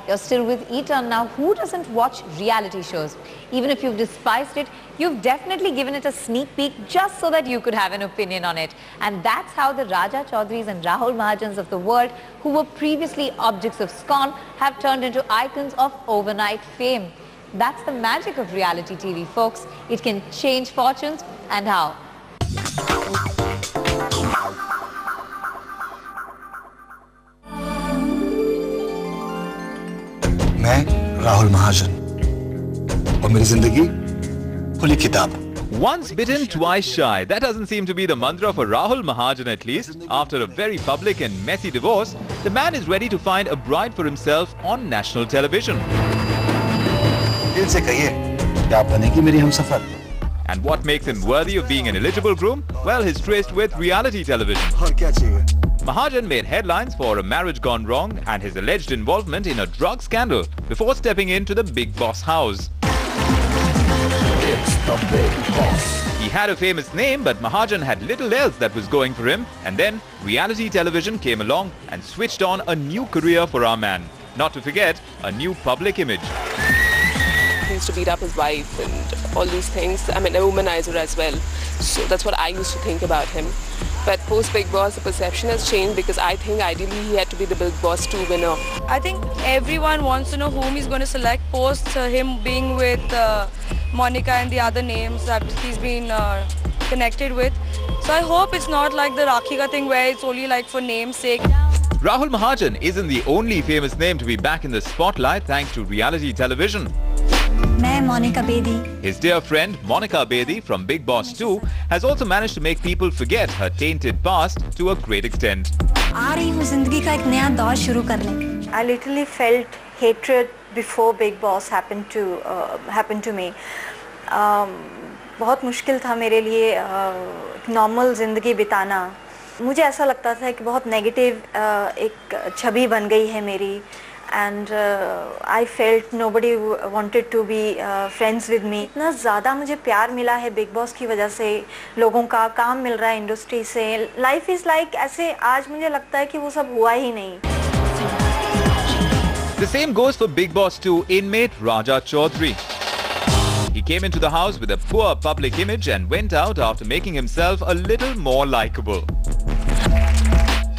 You're still with Eton now. Who doesn't watch reality shows? Even if you've despised it, you've definitely given it a sneak peek just so that you could have an opinion on it. And that's how the Raja Chaudharys and Rahul Mahajans of the world, who were previously objects of scorn, have turned into icons of overnight fame. That's the magic of reality TV, folks. It can change fortunes, and how? मैं राहुल महाजन और मेरी जिंदगी खुली किताब. Once bitten, twice shy. That doesn't seem to be the mantra for Rahul Mahajan, at least. After a very public and messy divorce, the man is ready to find a bride for himself on national television. दिल से कहिए कि आप बनेगी मेरी Humsafar. And what makes him worthy of being an eligible groom? Well, his tryst with reality television. और क्या चाहिए? Mahajan made headlines for a marriage gone wrong and his alleged involvement in a drug scandal before stepping into the Big Boss house. It's the Big Boss. He had a famous name, but Mahajan had little else that was going for him. And then reality television came along and switched on a new career for our man. Not to forget, a new public image. He used to beat up his wife and all these things. I mean, a womanizer as well. So that's what I used to think about him. But post Big Boss, the perception has changed because I think ideally he had to be the Big Boss 2 winner. I think everyone wants to know whom he's going to select post him being with Monica and the other names that he's been connected with. So I hope it's not like the Rakhika thing where it's only like for name's sake. Rahul Mahajan isn't the only famous name to be back in the spotlight thanks to reality television. मैं Monika Bedi. His dear friend Monica Bedi from Big Boss 2 has also managed to make people forget her tainted past to a great extent. आ रही हूँ जिंदगी का एक नया दौर शुरू करने. I literally felt hatred before Big Boss happened to me. बहुत मुश्किल था मेरे लिए नॉर्मल जिंदगी बिताना. मुझे ऐसा लगता था कि बहुत नेगेटिव एक छवि बन गई है मेरी. And I felt nobody wanted to be friends with me. इतना ज़्यादा मुझे प्यार मिला है बिग बॉस की वजह से, लोगों का काम मिल रहा है इंडस्ट्री से. Life is like ऐसे आज मुझे लगता है कि वो सब हुआ ही नहीं. The same goes for Big Boss 2 inmate Raja Chaudhary. He came into the house with a poor public image and went out after making himself a little more likable.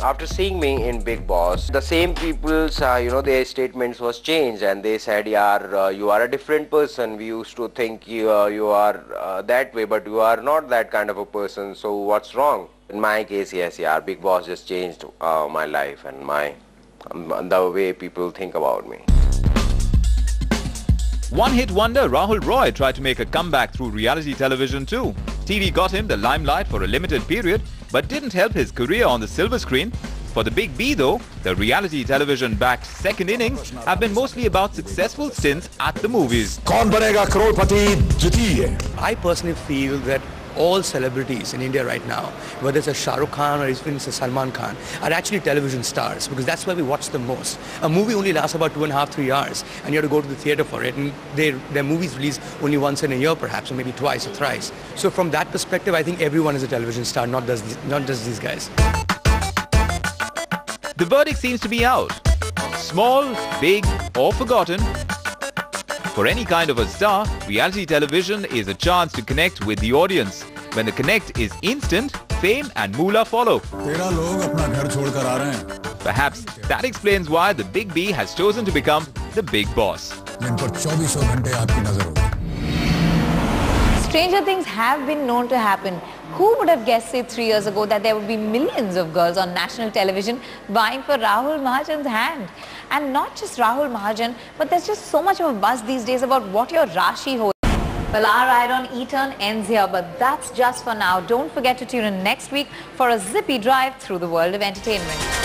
After seeing me in Big Boss, the same people's, their statements was changed and they said, "Yaar, you are a different person. We used to think you are that way, but you are not that kind of a person. So what's wrong?" In my case, yes, yeah, Big Boss just changed my life and the way people think about me. One-hit wonder Rahul Roy tried to make a comeback through reality television too. TV got him the limelight for a limited period, but didn't help his career on the silver screen. For the Big B though, the reality television-backed second innings have been mostly about successful stints at the movies. कौन बनेगा करोड़पति द्वितीय? I personally feel that all celebrities in India right now, whether it's a Shah Rukh Khan or even it's a Salman Khan, are actually television stars because that's why we watch them most. A movie only lasts about 2.5 to 3 hours and you have to go to the theatre for it, and their movies release only once in a year perhaps, or maybe twice or thrice. So from that perspective, I think everyone is a television star, not just these guys. The verdict seems to be out. Small, big or forgotten, for any kind of a star, reality television is a chance to connect with the audience. When the connect is instant, fame and moolah follow. Perhaps that explains why the Big B has chosen to become the Big Boss. Stranger things have been known to happen. Who would have guessed, say, 3 years ago that there would be millions of girls on national television vying for Rahul Mahajan's hand? And not just Rahul Mahajan, but there's just so much of a buzz these days about what your Rashi holds. Well, our ride on Eton ends here, but that's just for now. Don't forget to tune in next week for a zippy drive through the world of entertainment.